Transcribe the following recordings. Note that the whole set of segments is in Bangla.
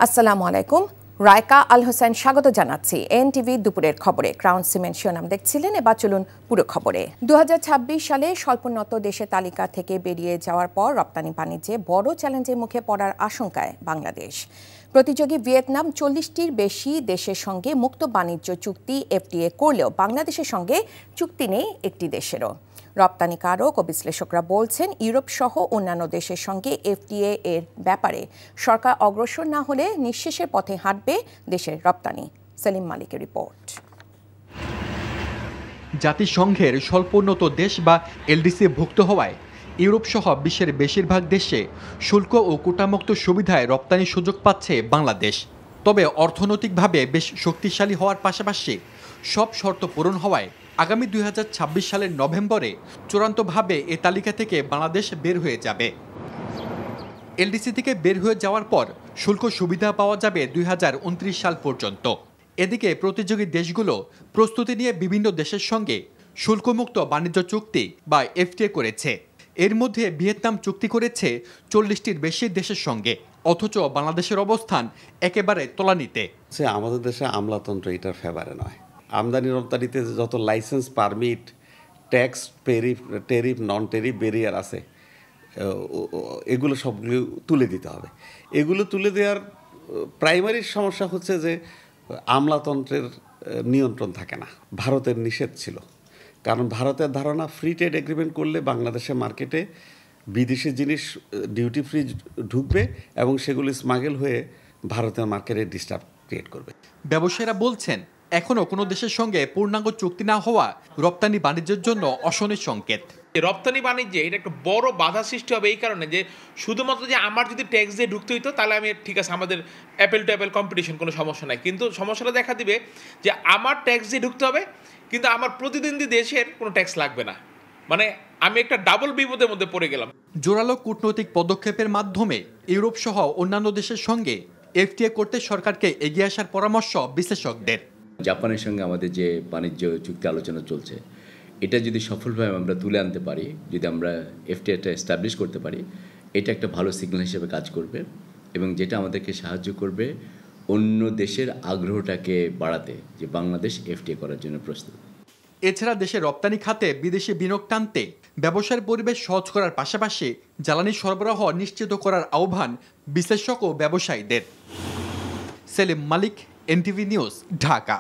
আসসালামু আলাইকুম। রায়কা আল হোসেন স্বাগত জানাচ্ছি এনটিভি দুপুরের খবরে। ক্রাউন সিমেন্ট শিরোনাম দেখছিলেন, এবার চলুন পুরো খবরে। ২০২৬ সালে স্বল্পোন্নত দেশের তালিকা থেকে বেরিয়ে যাওয়ার পর রপ্তানি বাণিজ্যে বড় চ্যালেঞ্জের মুখে পড়ার আশঙ্কায় বাংলাদেশ। প্রতিযোগী ভিয়েতনাম ৪০টির বেশি দেশের সঙ্গে মুক্ত বাণিজ্য চুক্তি এফটিএ করলেও বাংলাদেশের সঙ্গে চুক্তি নেই একটি দেশেরও। রপ্তানিকারক ও বিশ্লেষকরা বলছেন, ইউরোপ সহ অন্যান্য দেশের সঙ্গে এফটিএ এর ব্যাপারে সরকার অগ্রসর না হলে নিঃশেষের পথে হাঁটবে দেশের রপ্তানি। সেলিম মালিকের রিপোর্ট। জাতিসংঘের স্বল্পোন্নত দেশ বা এলডিসি ভুক্ত হওয়ায় ইউরোপ সহ বিশ্বের বেশিরভাগ দেশে শুল্ক ও কোটামুক্ত সুবিধায় রপ্তানির সুযোগ পাচ্ছে বাংলাদেশ। তবে অর্থনৈতিকভাবে বেশ শক্তিশালী হওয়ার পাশাপাশি সব শর্ত পূরণ হওয়ায় আগামী ২০২৬ সালের নভেম্বরে চূড়ান্তভাবে এ তালিকা থেকে বাংলাদেশ বের হয়ে যাবে। এলডিসি থেকে বের হয়ে যাওয়ার পর শুল্ক সুবিধা পাওয়া যাবে ২০২৯ সাল পর্যন্ত। এদিকে প্রতিযোগী দেশগুলো প্রস্তুতি নিয়ে বিভিন্ন দেশের সঙ্গে শুল্কমুক্ত বাণিজ্য চুক্তি বা এফটিএ করেছে। এর মধ্যে ভিয়েতনাম চুক্তি করেছে ৪০টির বেশি দেশের সঙ্গে, অথচ বাংলাদেশের অবস্থান একেবারে তলানিতে। আমাদের দেশে আমলাতন্ত্র এটার ফেভারে নয়। আমদানি রপ্তানিতে যত লাইসেন্স, পারমিট, ট্যাক্স, টেরিফ, নন টেরিফ ব্যারিয়ার আছে, এগুলো সবগুলো তুলে দিতে হবে। এগুলো তুলে দেওয়ার প্রাইমারি সমস্যা হচ্ছে যে আমলাতন্ত্রের নিয়ন্ত্রণ থাকে না। ভারতের নিষেধ ছিল, কারণ ভারতের ধারণা ফ্রি ট্রেড এগ্রিমেন্ট করলে বাংলাদেশের মার্কেটে বিদেশি জিনিস ডিউটি ফ্রি ঢুকবে এবং সেগুলি স্মাগল হয়ে ভারতের মার্কেটে ডিস্টার্ব ক্রিয়েট করবে। ব্যবসায়ীরা বলছেন, এখনও কোনো দেশের সঙ্গে পূর্ণাঙ্গ চুক্তি না হওয়া রপ্তানি বাণিজ্যের জন্য অশনির সংকেত। রপ্তানি বাণিজ্যে এটা একটা বড় বাধা সৃষ্টি হবে এই কারণে যে শুধুমাত্র যে আমার যদি ট্যাক্স দিয়ে ঢুকতে হইতো তাহলে আমি ঠিক আছে, আমাদের অ্যাপেল টু অ্যাপেল কম্পিটিশন, কোনো সমস্যা নাই। কিন্তু সমস্যাটা দেখা দিবে যে আমার ট্যাক্স দিয়ে ঢুকতে হবে, কিন্তু আমার প্রতিদ্বন্দ্বী দেশের কোনো ট্যাক্স লাগবে না। মানে আমি একটা ডাবল বিপদের মধ্যে পড়ে গেলাম। জোরালো কূটনৈতিক পদক্ষেপের মাধ্যমে ইউরোপ সহ অন্যান্য দেশের সঙ্গে এফটিএ করতে সরকারকে এগিয়ে আসার পরামর্শ বিশ্লেষকদের। জাপানের সঙ্গে আমাদের যে বাণিজ্য চুক্তি আলোচনা চলছে, এটা যদি সফলভাবে আমরা তুলে আনতে পারি, যদি আমরা এফটিএটা এস্টাবলিশ করতে পারি, এটা একটা ভালো সিগন্যাল হিসেবে কাজ করবে এবং যেটা আমাদেরকে সাহায্য করবে অন্য দেশের আগ্রহটাকে বাড়াতে, যে বাংলাদেশ এফটিএ করার জন্য প্রস্তুত। এছাড়া দেশের রপ্তানি খাতে বিদেশি বিনিয়োগ টানতে ব্যবসার পরিবেশ সহজ করার পাশাপাশি জ্বালানি সরবরাহ নিশ্চিত করার আহ্বান বিশ্লেষক ও ব্যবসায়ীদের। সেলিম মালিক, এনটিভি নিউজ, ঢাকা।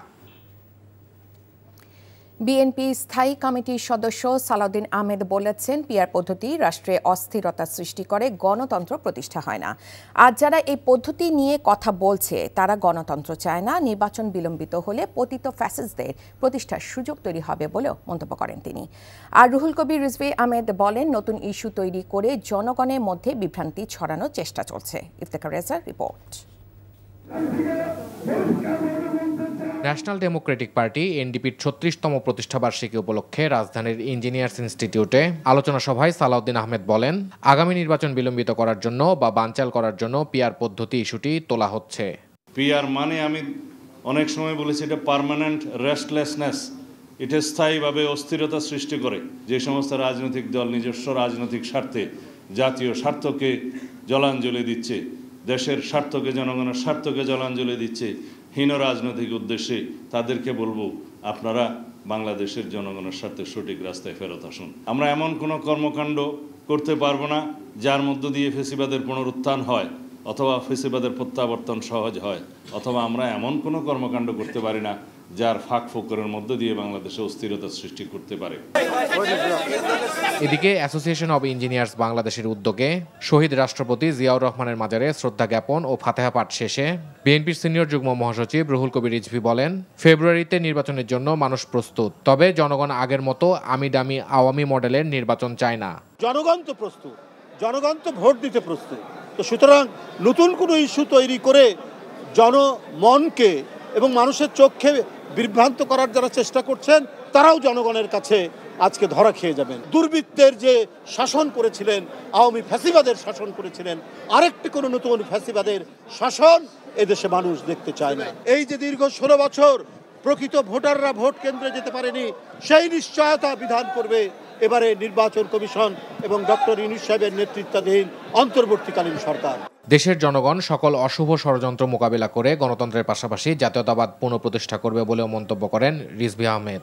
বিএনপি স্থায়ী কমিটির সদস্য সালাউদ্দিন আহমেদ বলেছেন, পিআর পদ্ধতি রাষ্ট্রে অস্থিরতা সৃষ্টি করে, গণতন্ত্র প্রতিষ্ঠা হয় না। আজ যারা এই পদ্ধতি নিয়ে কথা বলছে তারা গণতন্ত্র চায় না। নির্বাচন বিলম্বিত হলে পতিত ফ্যাসিস্টদের প্রতিষ্ঠার সুযোগ তৈরি হবে বলেও মন্তব্য করেন তিনি। আর রুহুল কবির রিজভী আহমেদ বলেন, নতুন ইস্যু তৈরি করে জনগণের মধ্যে বিভ্রান্তি ছড়ানোর চেষ্টা চলছে। ইফতেখার রেজার রিপোর্ট। ন্যাশনাল ডেমোক্রেটিক পার্টি এনডিপির ৩৬তম প্রতিষ্ঠাবার্ষিকী উপলক্ষে রাজধানীর ইঞ্জিনিয়ার্স ইনস্টিটিউটে আলোচনা সভায় সালাউদ্দিন আহমেদ বলেন, আগামী নির্বাচন বিলম্বিত করার জন্য বা বানচাল করার জন্য পিআর পদ্ধতি ইস্যুটি তোলা হচ্ছে। পিআর মানে আমি অনেক সময় বলেছি, এটা পার্মানেন্ট রেস্টলেসনেস, এটা স্থায়ীভাবে অস্থিরতা সৃষ্টি করে। যে সমস্ত রাজনৈতিক দল নিজস্ব রাজনৈতিক স্বার্থে, জাতীয় স্বার্থকে জলাঞ্জলি দিচ্ছে, দেশের স্বার্থকে, জনগণের স্বার্থকে জলাঞ্জলি দিচ্ছে হীন রাজনৈতিক উদ্দেশ্যে, তাদেরকে বলবো, আপনারা বাংলাদেশের জনগণের স্বার্থে সঠিক রাস্তায় ফেরত আসুন। আমরা এমন কোনো কর্মকাণ্ড করতে পারবো না যার মধ্য দিয়ে ফেসিবাদের পুনরুত্থান হয় অথবা ফেসিবাদের প্রত্যাবর্তন সহজ হয়, অথবা আমরা এমন কোনো কর্মকাণ্ড করতে পারি না যার ফাঁক ফোকরের মধ্য দিয়ে বাংলাদেশে অস্থিরতা সৃষ্টি করতে পারে। এদিকে অ্যাসোসিয়েশন অব ইঞ্জিনিয়ার্স বাংলাদেশের উদ্যোগে শহীদ রাষ্ট্রপতি জিয়াউর রহমানের মাজারে শ্রদ্ধা জ্ঞাপন ও ফাতেহা পাঠ শেষে বিএনপির সিনিয়র যুগ্ম মহাসচিব রুহুল কবির রিজভী বলেন, ফেব্রুয়ারিতে নির্বাচনের জন্য মানুষ প্রস্তুত, তবে জনগণ আগের মতো আমি দামি আওয়ামী মডেলের নির্বাচন চায় না। জনগণ তো প্রস্তুত, জনগণ তো ভোট দিতে প্রস্তুত। তো সুতরাং নতুন কোনো ইস্যু তৈরি করে জনমনকে এবং মানুষের চোখে বিভ্রান্ত করার যারা চেষ্টা করছেন তারাও জনগণের কাছে আজকে ধরা খেয়ে যাবেন। দুর্বৃত্তের যে শাসন করেছিলেন, আওয়ামী ফ্যাসিবাদের শাসন করেছিলেন, আরেকটি কোনো নতুন ফ্যাসিবাদের শাসন এদেশে মানুষ দেখতে চায় না। এই যে দীর্ঘ 16 বছর প্রকৃত ভোটাররা ভোট কেন্দ্রে যেতে পারেনি, সেই নিশ্চয়তা বিধান করবে এবারে নির্বাচন কমিশন এবং ডক্টর ইউনূস সাহেবের নেতৃত্বাধীন অন্তর্বর্তীকালীন সরকার। দেশের জনগণ সকল অশুভ ষড়যন্ত্র মোকাবিলা করে গণতন্ত্রের পাশাপাশি জাতীয়তাবাদ পুনঃপ্রতিষ্ঠা করবে বলেও মন্তব্য করেন রিজভী আহমেদ।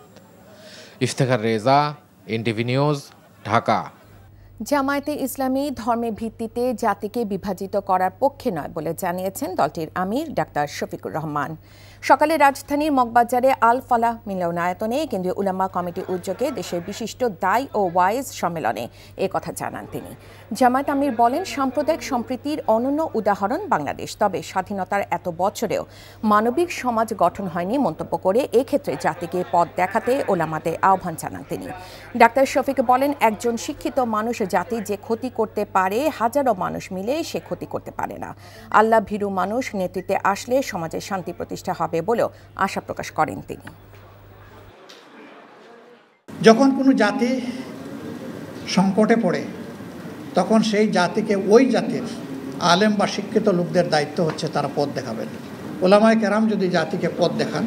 Iftekhar Reza, NTV news, Dhaka. জামায়াতে ইসলামী ধর্মের ভিত্তিতে জাতিকে বিভাজিত করার পক্ষে নয় বলে জানিয়েছেন দলটির আমির ডাক্তার শফিকুর রহমান। সকালে রাজধানীর মগবাজারে আল ফালাহ মিলনায়তনে কেন্দ্রীয় উলামা কমিটির উদ্যোগে দেশের বিশিষ্ট দায়ী ও ওয়াইজ সম্মেলনে কথা জানান তিনি। জামায়াত আমির বলেন, সাম্প্রদায়িক সম্প্রীতির অনন্য উদাহরণ বাংলাদেশ, তবে স্বাধীনতার এত বছরেও মানবিক সমাজ গঠন হয়নি মন্তব্য করে এক্ষেত্রে জাতিকে পথ দেখাতে ওলামাদের আহ্বান জানান তিনি। ডাক্তার শফিক বলেন, একজন শিক্ষিত মানুষ জাতি যে ক্ষতি করতে পারে হাজারো মানুষ মিলে সে ক্ষতি করতে পারে না। আল্লাহ ভীরু মানুষ নেতৃত্বে আসলে সমাজে শান্তি প্রতিষ্ঠা হবে বলেও আশা প্রকাশ করেন তিনি। যখন কোনো জাতি সংকটে পড়ে তখন সেই জাতিকে ওই জাতির আলেম বা শিক্ষিত লোকদের দায়িত্ব হচ্ছে তারা পথ দেখাবেন। ওলামায়ে কেরাম যদি জাতিকে পথ দেখান,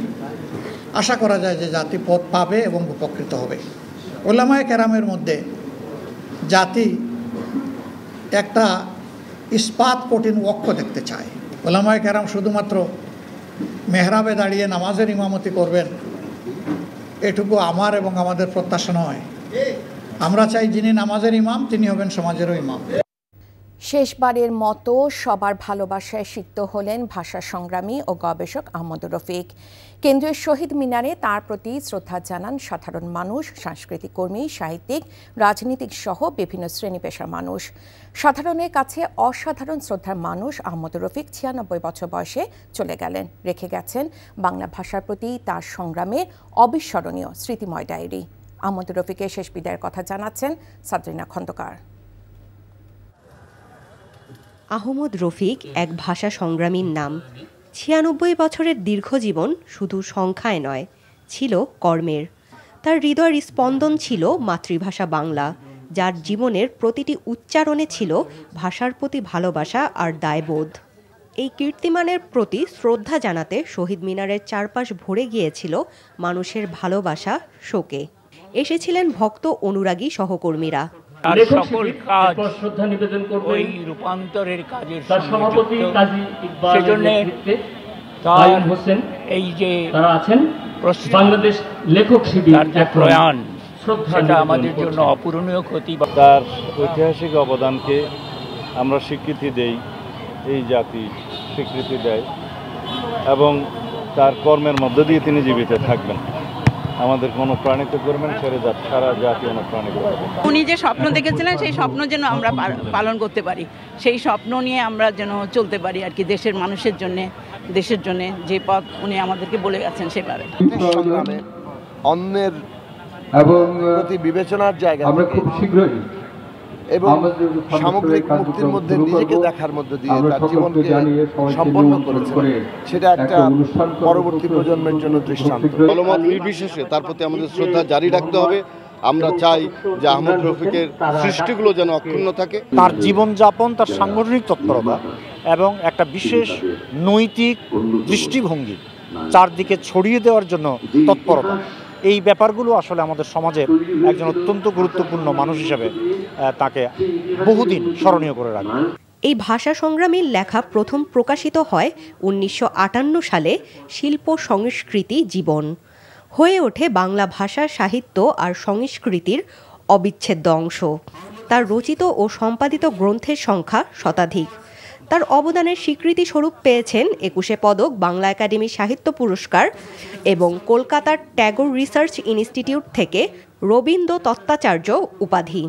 আশা করা যায় যে জাতি পথ পাবে এবং উপকৃত হবে। ওলামায়ে কেরামের মধ্যে জাতি একটা ইস্পাত কঠিন ওয়াক্য দেখতে চায়। ওলামায়ে কেরাম শুধুমাত্র মেহরাবে দাঁড়িয়ে নামাজের ইমামতি করবেন, এটুকু আমার এবং আমাদের প্রত্যাশা নয়। আমরা চাই যিনি নামাজের ইমাম তিনি হবেন সমাজেরও ইমাম। শেষবারের মতো সবার ভালোবাসায় সিক্ত হলেন ভাষা সংগ্রামী ও গবেষক আহমদুর রফিক। কেন্দ্রীয় শহীদ মিনারে তার প্রতি শ্রদ্ধা জানান সাধারণ মানুষ, সাংস্কৃতিক কর্মী, সাহিত্যিক, রাজনীতিক সহ বিভিন্ন শ্রেণী পেশার মানুষ। সাধারণের কাছে অসাধারণ শ্রদ্ধার মানুষ আহমদুর রফিক 96 বছর বয়সে চলে গেলেন, রেখে গেছেন বাংলা ভাষার প্রতি তার সংগ্রামের অবিস্মরণীয় স্মৃতিময় ডায়েরি। আহমদুর রফিকের শেষ বিদায়ের কথা জানাচ্ছেন সাদরিনা খন্দকার। আহমদ রফিক এক ভাষা সংগ্রামীর নাম। 96 বছরের দীর্ঘ জীবন শুধু সংখ্যায় নয়, ছিল কর্মের। তার হৃদয়ের স্পন্দন ছিল মাতৃভাষা বাংলা, যার জীবনের প্রতিটি উচ্চারণে ছিল ভাষার প্রতি ভালোবাসা আর দায়বোধ। এই কীর্তিমানের প্রতি শ্রদ্ধা জানাতে শহীদ মিনারের চারপাশ ভরে গিয়েছিল মানুষের ভালোবাসা, শোকে। এসেছিলেন ভক্ত অনুরাগী সহকর্মীরা। তার সকল কাজ ওই রূপান্তরের কাজের সভাপতি কাজী সেজন্য এই যে আছেন বাংলাদেশ লেখক শিবির তার প্রয়াণ সেটা আমাদের জন্য অপূরণীয় ক্ষতি। তার ঐতিহাসিক অবদানকে আমরা স্বীকৃতি দেই, এই জাতি স্বীকৃতি দেয় এবং তার কর্মের মধ্য দিয়ে তিনি জীবিত থাকবেন। আমাদের অনুপ্রাণিত করবেন, সারা জাতি অনুপ্রাণিত করবেন। উনি যে স্বপ্ন দেখেছিলেন সেই স্বপ্ন যেন আমরা পালন করতে পারি, সেই স্বপ্ন নিয়ে আমরা যেন চলতে পারি আর কি, দেশের মানুষের জন্য, দেশের জন্য যে পথ উনি আমাদেরকে বলে গেছেন সেবারে। অন্যের প্রতি বিবেচনার জায়গা আমরা খুব শীঘ্রই এবং সামগ্রিক মুক্তির মধ্যে নিজেকে দেখার মধ্য দিয়ে তার জীবনকে সম্পন্ন করেছেন, সেটা একটা পরবর্তী প্রজন্মের জন্য দৃষ্টান্ত। দলমত নির্বিশেষে তার প্রতি আমাদের শ্রদ্ধা জারি রাখতে হবে। আমরা চাই যে আহমদ রফিকের সৃষ্টিগুলো যেন অক্ষুণ্ণ থাকে। তার জীবনযাপন, তার সাংগঠনিক তৎপরতা এবং একটা বিশেষ নৈতিক দৃষ্টিভঙ্গি চারদিকে ছড়িয়ে দেওয়ার জন্য তৎপরতা, এই ব্যাপারগুলো আসলে আমাদের সমাজের একজন অত্যন্ত গুরুত্বপূর্ণ মানুষ হিসেবে তাকে বহুদিন স্মরণীয় করে রাখবে। এই ভাষা সংগ্রামীর লেখা প্রথম প্রকাশিত হয় 1958 সালে শিল্প সংস্কৃতি জীবন, হয়ে ওঠে বাংলা ভাষা, সাহিত্য আর সংস্কৃতির অবিচ্ছেদ্য অংশ। তার রচিত ও সম্পাদিত গ্রন্থের সংখ্যা শতাধিক। তার অবদানের স্বীকৃতি স্বরূপ পেয়েছেন 21 পদক, বাংলা একাডেমি সাহিত্য পুরস্কার এবং কলকাতার ট্যাগর রিসার্চ ইনস্টিটিউট থেকে রবীন্দ্র তত্ত্বাচার্য উপাধি।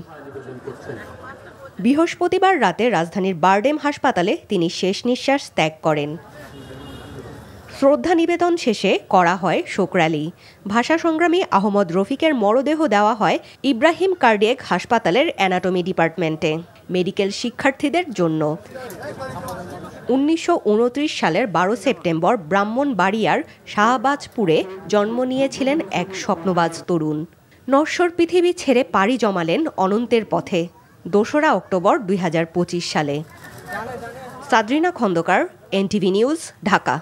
বৃহস্পতিবার রাতে রাজধানীর বারডেম হাসপাতালে তিনি শেষ নিঃশ্বাস ত্যাগ করেন। শ্রদ্ধা নিবেদন শেষে করা হয় শোক র্যালি। ভাষা সংগ্রামী আহমদ রফিকের মরদেহ দেওয়া হয় ইব্রাহিম কার্ডিয়াক হাসপাতালের অ্যানাটমি ডিপার্টমেন্টে মেডিকেল শিক্ষার্থীদের জন্য। 1929 সালের 12 সেপ্টেম্বর ব্রাহ্মণবাড়িয়ার শাহবাজপুরে জন্ম নিয়েছিলেন এক স্বপ্নবাজ তরুণ। নশ্বর পৃথিবী ছেড়ে পাড়ি জমালেন অনন্তের পথে 2 অক্টোবর 2025 সালে। সাদরিনা খন্দকার, এনটিভি নিউজ, ঢাকা।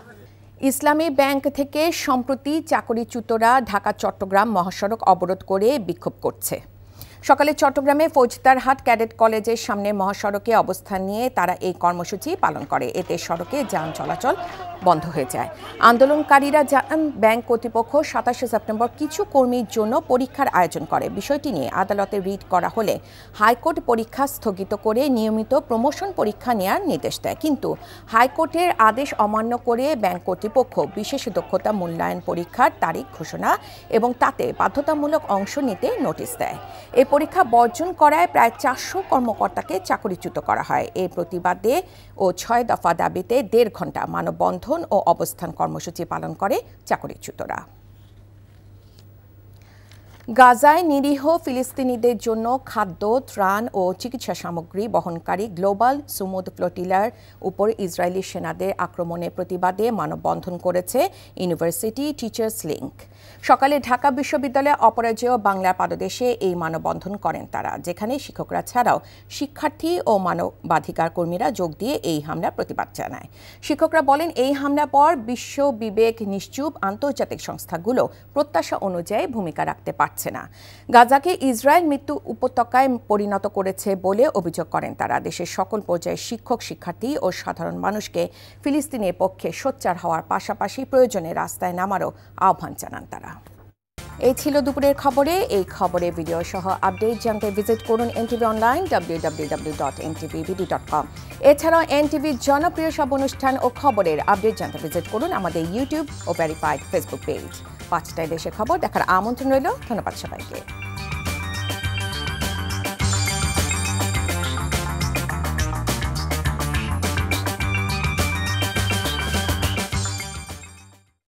ইসলামী ব্যাংক থেকে সম্প্রতি চাকরিচ্যুতরা ঢাকা চট্টগ্রাম মহাসড়ক অবরোধ করে বিক্ষোভ করছে। সকালে চট্টগ্রামে ফৌজদারহাট ক্যাডেট কলেজের সামনে মহাসড়কে অবস্থান নিয়ে তারা এই কর্মসূচি পালন করে। এতে সড়কে যান চলাচল বন্ধ হয়ে যায়। আন্দোলনকারীরা জানান, ব্যাংক কর্তৃপক্ষ 27 সেপ্টেম্বর কিছু কর্মীর জন্য পরীক্ষার আয়োজন করে। বিষয়টি নিয়ে আদালতে রিট করা হলে হাইকোর্ট পরীক্ষা স্থগিত করে নিয়মিত প্রমোশন পরীক্ষা নেওয়ার নির্দেশ দেয়। কিন্তু হাইকোর্টের আদেশ অমান্য করে ব্যাংক কর্তৃপক্ষ বিশেষ দক্ষতা মূল্যায়ন পরীক্ষার তারিখ ঘোষণা এবং তাতে বাধ্যতামূলক অংশ নিতে নোটিশ দেয়। এই পরীক্ষা বর্জন করায় প্রায় 400 কর্মকর্তাকে চাকরিচ্যুত করা হয়। এই প্রতিবাদে ও 6 দফা দাবিতে 1.5 ঘণ্টা মানববন্ধন ও অবস্থান কর্মসূচি পালন করে চাকরিচ্যুতরা। গাজায় নিরীহ ফিলিস্তিনিদের জন্য খাদ্য, ত্রাণ ও চিকিৎসা সামগ্রী বহনকারী গ্লোবাল সুমুদ ফ্লোটিলার উপর ইসরায়েলি সেনাদের আক্রমণের প্রতিবাদে মানববন্ধন করেছে ইউনিভার্সিটি টিচার্স লিংক। সকালে ঢাকা বিশ্ববিদ্যালয়ে অপরাজেয় বাংলার পাদদেশে এই মানববন্ধন করেন তারা, যেখানে শিক্ষকরা ছাড়াও শিক্ষার্থী ও মানবাধিকার কর্মীরা যোগ দিয়ে এই হামলার প্রতিবাদ জানায়। শিক্ষকরা বলেন, এই হামলার পর বিশ্ব বিবেক নিশ্চুপ আন্তর্জাতিক সংস্থাগুলো প্রত্যাশা অনুযায়ী ভূমিকা রাখতে পারছে না। গাজাকে ইসরায়েল মৃত্যু উপত্যকায় পরিণত করেছে বলে অভিযোগ করেন তারা। দেশের সকল পর্যায়ের শিক্ষক, শিক্ষার্থী ও সাধারণ মানুষকে ফিলিস্তিনের পক্ষে সোচ্চার হওয়ার পাশাপাশি প্রয়োজনে রাস্তায় নামারও আহ্বান জানান তারা। এই ছিল দুপুরের খবরে। এই খবরে ভিডিও সহ আপডেট জানতে ভিজিট করুন NTV অনলাইন www.ntvbd.com। এছাড়াও NTVর জনপ্রিয় সব অনুষ্ঠান ও খবরের আপডেট জানতে ভিজিট করুন আমাদের ইউটিউব ও ভেরিফাইড ফেসবুক পেজ। 5টায় দেশের খবর দেখার আমন্ত্রণ রইল। ধন্যবাদ সবাইকে।